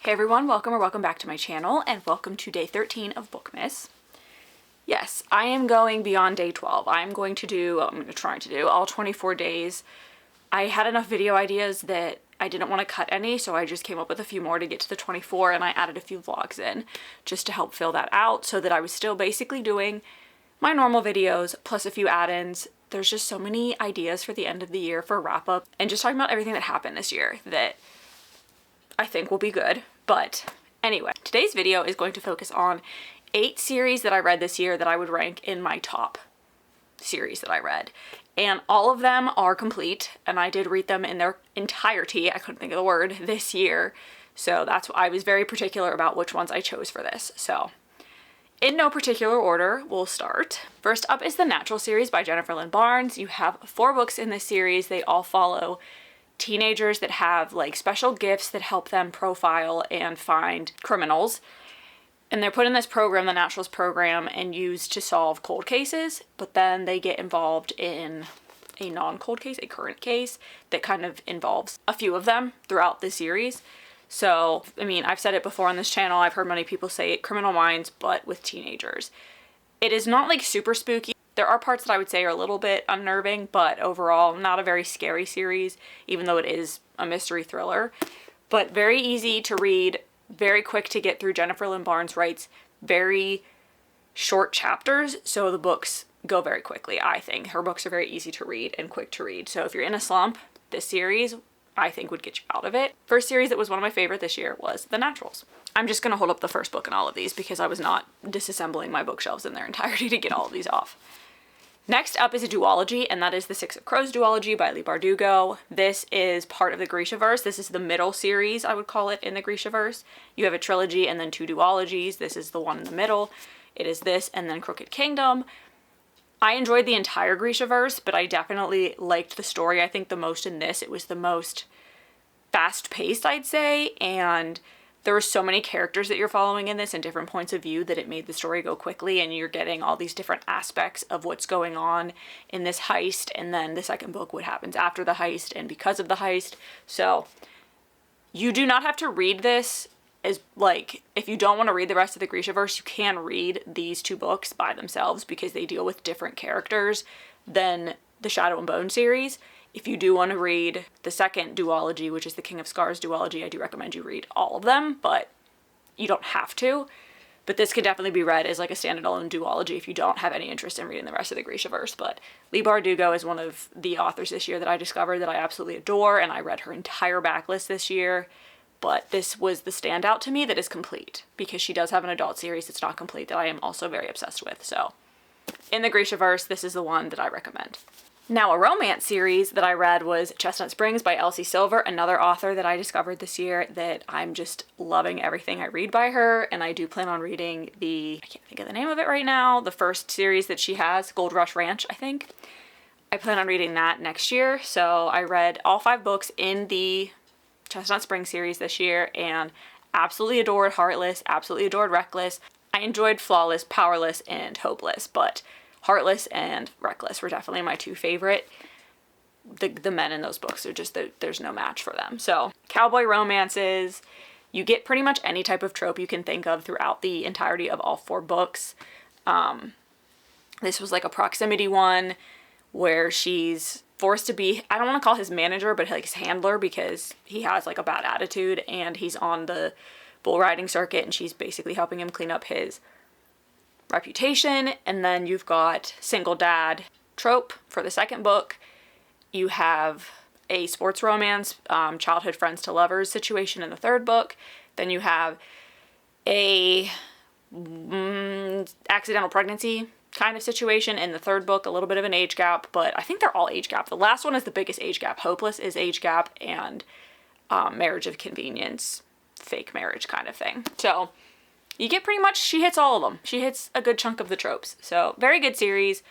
Hey everyone, welcome back to my channel, and welcome to day 13 of Bookmas. Yes, I am going beyond day 12. I'm going to try to do all 24 days. I had enough video ideas that I didn't want to cut any, so I just came up with a few more to get to the 24, and I added a few vlogs in just to help fill that out so that I was still basically doing my normal videos plus a few add-ins. There's just so many ideas for the end of the year for a wrap-up and just talking about everything that happened this year that I think will be good. But anyway, today's video is going to focus on 8 series that I read this year that I would rank in my top series that I read. And all of them are complete, and I did read them in their entirety. I couldn't think of the word this year. So that's why I was very particular about which ones I chose for this. So in no particular order, we'll start. First up is the Natural series by Jennifer Lynn Barnes. You have 4 books in this series. They all follow teenagers that have like special gifts that help them profile and find criminals. And they're put in this program, the Naturals program, and used to solve cold cases, but then they get involved in a non-cold case, a current case that kind of involves a few of them throughout the series. So, I mean, I've said it before on this channel, I've heard many people say it, Criminal Minds, but with teenagers. It is not like super spooky. There are parts that I would say are a little bit unnerving, but overall not a very scary series, even though it is a mystery thriller. But very easy to read, very quick to get through. Jennifer Lynn Barnes writes very short chapters, so the books go very quickly, I think. Her books are very easy to read and quick to read. So if you're in a slump, this series I think would get you out of it. First series that was one of my favorite this year was The Naturals. I'm just going to hold up the first book in all of these because I was not disassembling my bookshelves in their entirety to get all of these off. Next up is a duology, and that is the Six of Crows duology by Leigh Bardugo. This is part of the Grishaverse. This is the middle series, I would call it, in the Grishaverse. You have a trilogy and then 2 duologies. This is the one in the middle. It is this and then Crooked Kingdom. I enjoyed the entire Grishaverse, but I definitely liked the story, I think, the most in this. It was the most fast-paced, I'd say, and there were so many characters that you're following in this and different points of view that it made the story go quickly, and you're getting all these different aspects of what's going on in this heist, and then the second book, what happens after the heist and because of the heist. So you do not have to read this as, like, if you don't want to read the rest of the Grishaverse, you can read these 2 books by themselves because they deal with different characters than the Shadow and Bone series. If you do want to read the second duology, which is the King of Scars duology, I do recommend you read all of them, but you don't have to. But this could definitely be read as like a standalone duology if you don't have any interest in reading the rest of the Grishaverse. But Leigh Bardugo is one of the authors this year that I discovered that I absolutely adore, and I read her entire backlist this year. But this was the standout to me that is complete, because she does have an adult series that's not complete that I am also very obsessed with. So in the Grishaverse, this is the one that I recommend. Now, a romance series that I read was Chestnut Springs by Elsie Silver, another author that I discovered this year that I'm just loving everything I read by her, and I do plan on reading I can't think of the name of it right now, the first series that she has, Gold Rush Ranch, I think. I plan on reading that next year, so I read all 5 books in the Chestnut Springs series this year and absolutely adored Heartless, absolutely adored Reckless. I enjoyed Flawless, Powerless, and Hopeless, but Heartless and Reckless were definitely my 2 favorite. The men in those books are just, there's no match for them. So, cowboy romances, you get pretty much any type of trope you can think of throughout the entirety of all 4 books. This was like a proximity one where she's forced to be, I don't want to call his manager, but like his handler, because he has like a bad attitude and he's on the bull riding circuit, and she's basically helping him clean up his reputation. And then you've got single dad trope for the second book. You have a sports romance, childhood friends to lovers situation in the third book. Then you have a accidental pregnancy kind of situation in the third book, a little bit of an age gap, but I think they're all age gap. The last one is the biggest age gap. Hopeless is age gap, and marriage of convenience, fake marriage kind of thing. So you get pretty much, she hits all of them. She hits a good chunk of the tropes. So very good series,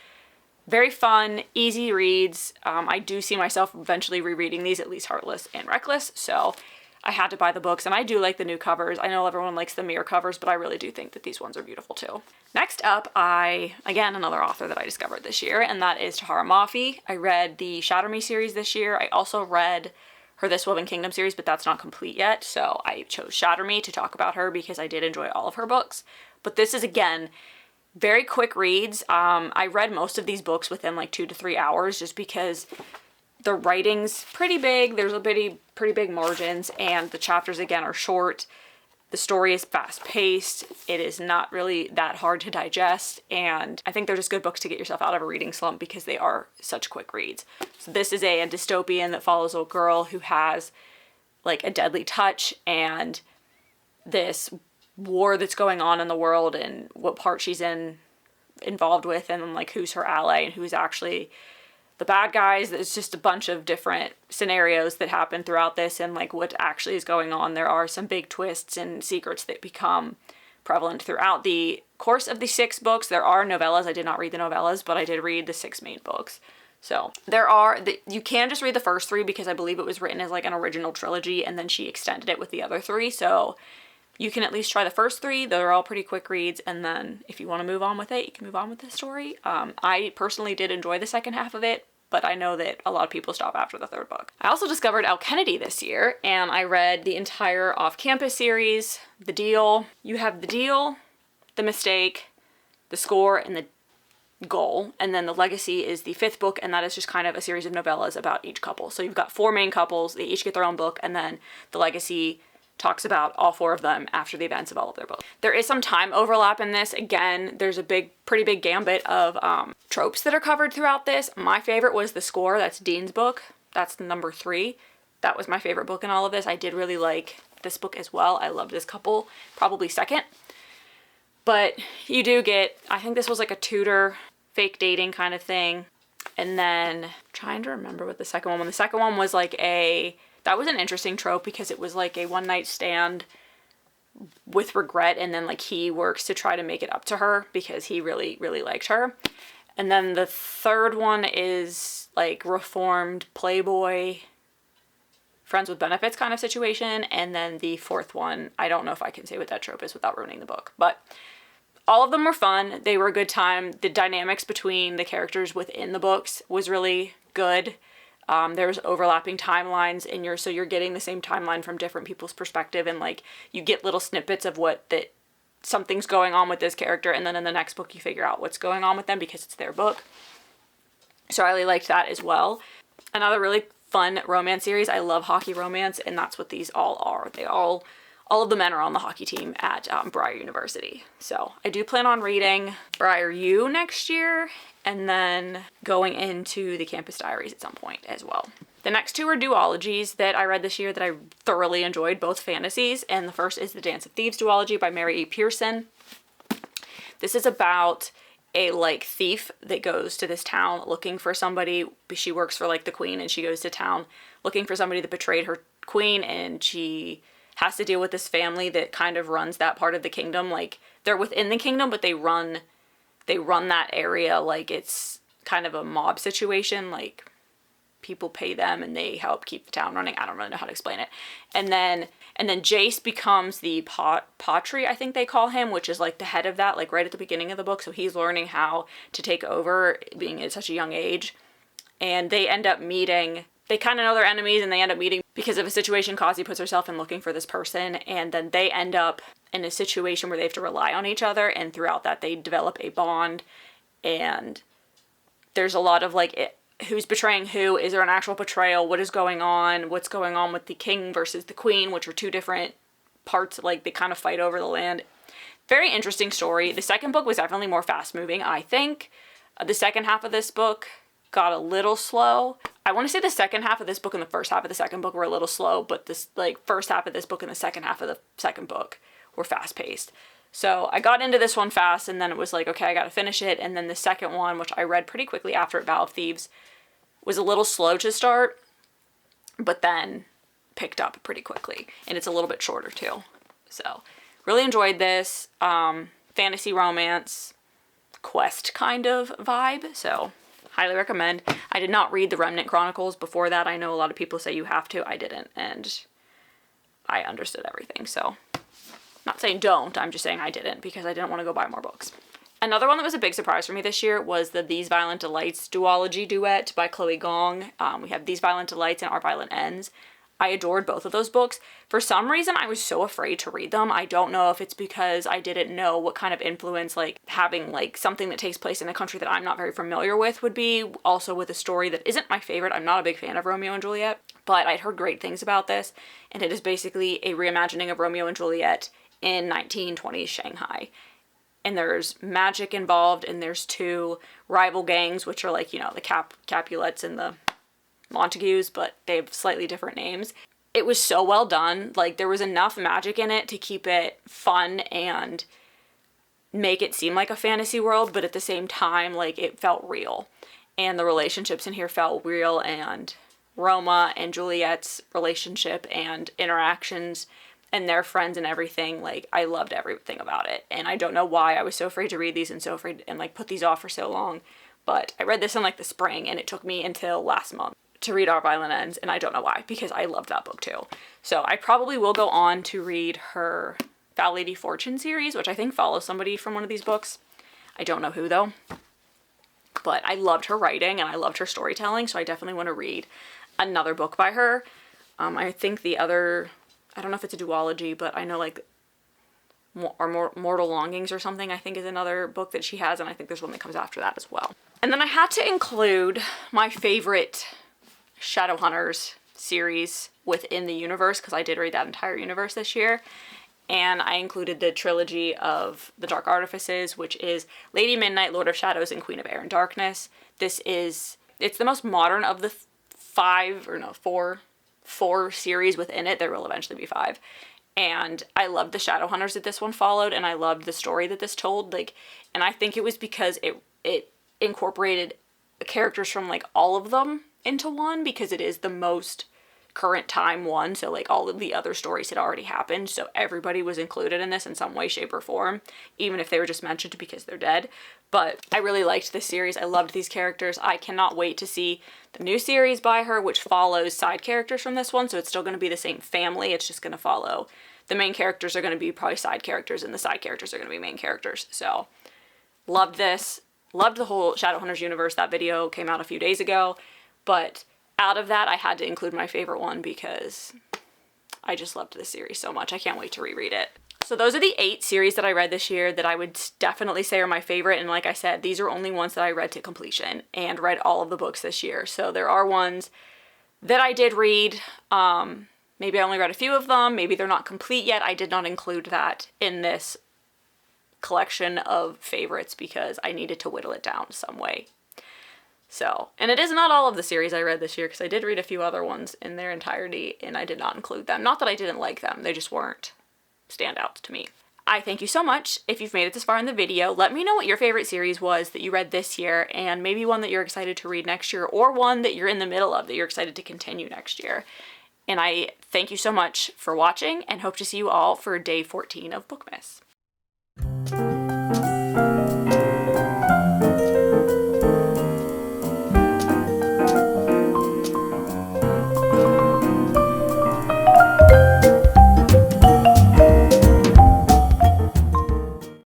very fun, easy reads. I do see myself eventually rereading these, at least Heartless and Reckless. So I had to buy the books, and I do like the new covers. I know everyone likes the mirror covers, but I really do think that these ones are beautiful too. Next up, again, another author that I discovered this year, and that is Tahara Mafi. I read the Shatter Me series this year. I also read her This Woven Kingdom series, but that's not complete yet. So I chose Shatter Me to talk about her because I did enjoy all of her books. But this is, again, very quick reads. I read most of these books within like 2 to 3 hours just because the writing's pretty big. There's pretty big margins, and the chapters, again, are short. The story is fast-paced. It is not really that hard to digest, and I think they're just good books to get yourself out of a reading slump because they are such quick reads. So this is a dystopian that follows a girl who has like a deadly touch and this war that's going on in the world and what part she's involved with, and then like who's her ally and who's actually the bad guys. It's just a bunch of different scenarios that happen throughout this and like what actually is going on. There are some big twists and secrets that become prevalent throughout the course of the 6 books. There are novellas. I did not read the novellas, but I did read the 6 main books. So you can just read the first 3 because I believe it was written as like an original trilogy and then she extended it with the other 3. So you can at least try the first 3. They're all pretty quick reads, and then if you want to move on with it, you can move on with the story. I personally did enjoy the second half of it, but I know that a lot of people stop after the 3rd book. I also discovered Elle Kennedy this year, and I read the entire Off-Campus series, The Deal. You have The Deal, The Mistake, The Score, and The Goal, and then The Legacy is the 5th book, and that is just kind of a series of novellas about each couple. So you've got 4 main couples, they each get their own book, and then The Legacy talks about all 4 of them after the events of all of their books. There is some time overlap in this. Again, there's a pretty big gambit of tropes that are covered throughout this. My favorite was The Score. That's Dean's book. That's number 3. That was my favorite book in all of this. I did really like this book as well. I loved this couple, probably second. But you do get, I think this was like a tutor, fake dating kind of thing. And then, trying to remember what the second one was. The second one was like that was an interesting trope because it was like a one-night stand with regret, and then like he works to try to make it up to her because he really, really liked her. And then the third one is like reformed playboy, friends with benefits kind of situation. And then the 4th one, I don't know if I can say what that trope is without ruining the book, but all of them were fun. They were a good time. The dynamics between the characters within the books was really good. There's overlapping timelines so you're getting the same timeline from different people's perspective, and like you get little snippets of something's going on with this character, and then in the next book you figure out what's going on with them because it's their book. So I really liked that as well. Another really fun romance series. I love hockey romance, and that's what these all are. All of the men are on the hockey team at Briar University. So I do plan on reading Briar U next year, and then going into the Campus Diaries at some point as well. The next 2 are duologies that I read this year that I thoroughly enjoyed, both fantasies, and the first is the Dance of Thieves duology by Mary E. Pearson. This is about a like thief that goes to this town looking for somebody. She works for like the queen, and she goes to town looking for somebody that betrayed her queen, and she has to deal with this family that kind of runs that part of the kingdom. Like they're within the kingdom, but they run that area like it's kind of a mob situation. Like people pay them and they help keep the town running. I don't really know how to explain it. And then Jace becomes the Patri, I think they call him, which is like the head of that, like right at the beginning of the book. So he's learning how to take over being at such a young age. And they end up meeting, they kind of know their enemies, and they end up meeting because of a situation Kazi puts herself in looking for this person. And then they end up in a situation where they have to rely on each other, and throughout that they develop a bond, and there's a lot of like who's betraying who, is there an actual betrayal, what is going on, what's going on with the king versus the queen, which are 2 different parts, like they kind of fight over the land. Very interesting story. The second book was definitely more fast moving, I think. The second half of this book got a little slow. I want to say the second half of this book and the first half of the second book were a little slow, but this like first half of this book and the second half of the second book were fast paced. So I got into this one fast, and then it was like, okay, I got to finish it. And then the second one, which I read pretty quickly after it, Vow of Thieves, was a little slow to start, but then picked up pretty quickly. And it's a little bit shorter too. So really enjoyed this. Fantasy romance, quest kind of vibe. So highly recommend. I did not read the Remnant Chronicles before that. I know a lot of people say you have to. I didn't, and I understood everything. So not saying don't, I'm just saying I didn't because I didn't want to go buy more books. Another one that was a big surprise for me this year was the These Violent Delights duology duet by Chloe Gong. We have These Violent Delights and Our Violent Ends. I adored both of those books. For some reason, I was so afraid to read them. I don't know if it's because I didn't know what kind of influence, like, having, like, something that takes place in a country that I'm not very familiar with would be. Also with a story that isn't my favorite. I'm not a big fan of Romeo and Juliet, but I'd heard great things about this, and it is basically a reimagining of Romeo and Juliet in 1920s Shanghai. And there's magic involved, and there's two rival gangs, which are, like, you know, the Capulets and the Montagues, but they have slightly different names. It was so well done. Like, there was enough magic in it to keep it fun and make it seem like a fantasy world, but at the same time, like, it felt real. And the relationships in here felt real, and Roma and Juliet's relationship and interactions and their friends and everything, like, I loved everything about it. And I don't know why I was so afraid to read these and so afraid and, like, put these off for so long. But I read this in, like, the spring, and it took me until last month to read Our Violent Ends, and I don't know why, because I loved that book too. So I probably will go on to read her Foul Lady Fortune series, which I think follows somebody from one of these books. I don't know who though. But I loved her writing and I loved her storytelling, so I definitely want to read another book by her. I think the other, I don't know if it's a duology, but I know, like, Mortal Longings or something, I think, is another book that she has, and I think there's one that comes after that as well. And then I had to include my favorite Shadowhunters series within the universe, because I did read that entire universe this year, and I included the trilogy of The Dark Artifices, which is Lady Midnight, Lord of Shadows, and Queen of Air and Darkness. It's the most modern of the four series within it. There will eventually be 5. And I loved the Shadowhunters that this one followed, and I loved the story that this told, like, and I think it was because it incorporated characters from, like, all of them into one, because it is the most current time one, so, like, all of the other stories had already happened, so everybody was included in this in some way, shape, or form, even if they were just mentioned because they're dead. But I really liked this series. I loved these characters. I cannot wait to see the new series by her, which follows side characters from this one, so it's still going to be the same family. It's just going to follow, the main characters are going to be probably side characters, and the side characters are going to be main characters. So loved this. Loved the whole Shadowhunters universe. That video came out a few days ago. But out of that, I had to include my favorite one because I just loved this series so much. I can't wait to reread it. So those are the 8 series that I read this year that I would definitely say are my favorite. And like I said, these are only ones that I read to completion and read all of the books this year. So there are ones that I did read. Maybe I only read a few of them. Maybe they're not complete yet. I did not include that in this collection of favorites because I needed to whittle it down some way. So, and it is not all of the series I read this year, because I did read a few other ones in their entirety, and I did not include them. Not that I didn't like them, they just weren't standouts to me. I thank you so much. If you've made it this far in the video, let me know what your favorite series was that you read this year, and maybe one that you're excited to read next year, or one that you're in the middle of that you're excited to continue next year. And I thank you so much for watching, and hope to see you all for day 14 of Bookmas.